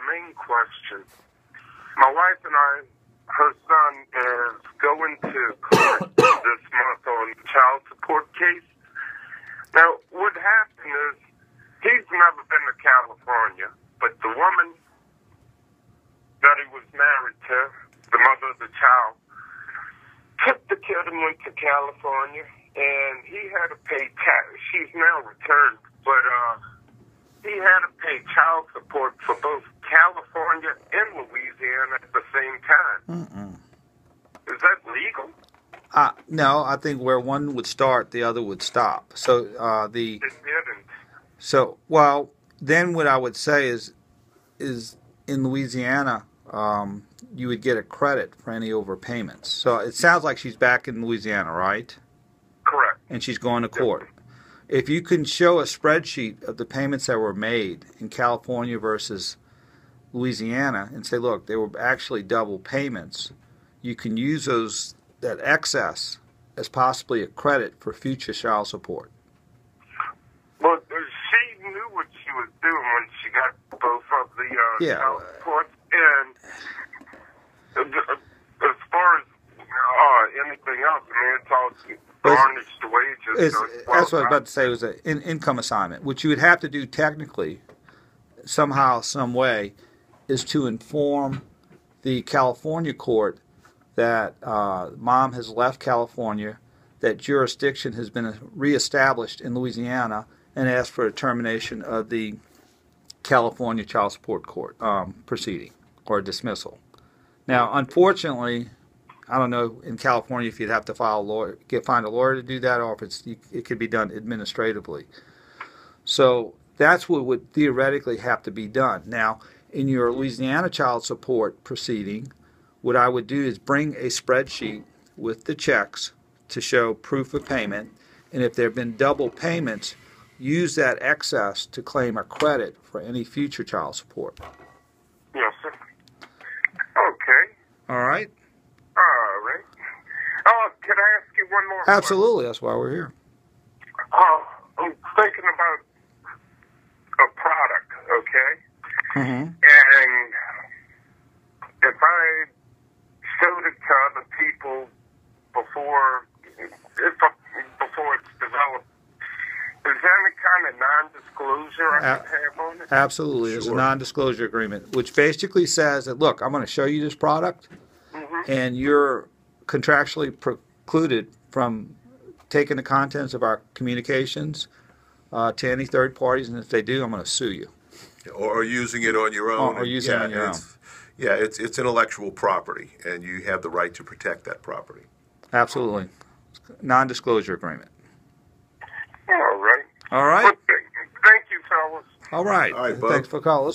main question. My wife and I, her son is going to court this month on the child support case. Now, what happened is he's never been to California, but the woman that he was married to, the mother of the child, took the kid and went to California, and he had to pay tax. She's now returned, but he had to pay child support for both California and Louisiana at the same time. Is that legal? No, I think where one would start, the other would stop. So It didn't. So, well, then what I would say is in Louisiana, you would get a credit for any overpayments. So it sounds like she's back in Louisiana, right? Correct. And she's going to court. If you can show a spreadsheet of the payments that were made in California versus Louisiana and say, look, they were actually double payments, you can use that excess as possibly a credit for future child support. Well, she knew what she was doing when she got both of the child support. And as far as anything else, I mean, it's all garnished wages. That's what I was about to say. It was an income assignment, which you would have to do technically, somehow, some way, is to inform the California court that mom has left California, that jurisdiction has been reestablished in Louisiana, and ask for a termination of the California child support court proceeding or dismissal. Now, unfortunately, I don't know in California if you'd have to find a lawyer to do that, or if it could be done administratively. So that's what would theoretically have to be done. Now, in your Louisiana child support proceeding, what I would do is bring a spreadsheet with the checks to show proof of payment, and if there have been double payments, use that excess to claim a credit for any future child support. Yes, sir. Okay. All right? All right. Can I ask you one more Absolutely. That's why we're here. I'm thinking about a product, okay? Mm-hmm. And if I showed it to other people before it's developed, is there any kind of non-disclosure I can have on it? Absolutely. It's a non-disclosure agreement, which basically says that, look, I'm going to show you this product, and you're contractually precluded from taking the contents of our communications to any third parties, and if they do, I'm going to sue you. Or using it on your own. Or using it on your own. Yeah, it's intellectual property, and you have the right to protect that property. Absolutely. Non-disclosure agreement. All right. All right. Well, thank you, fellas. All right. All right, Bub. Thanks for calling.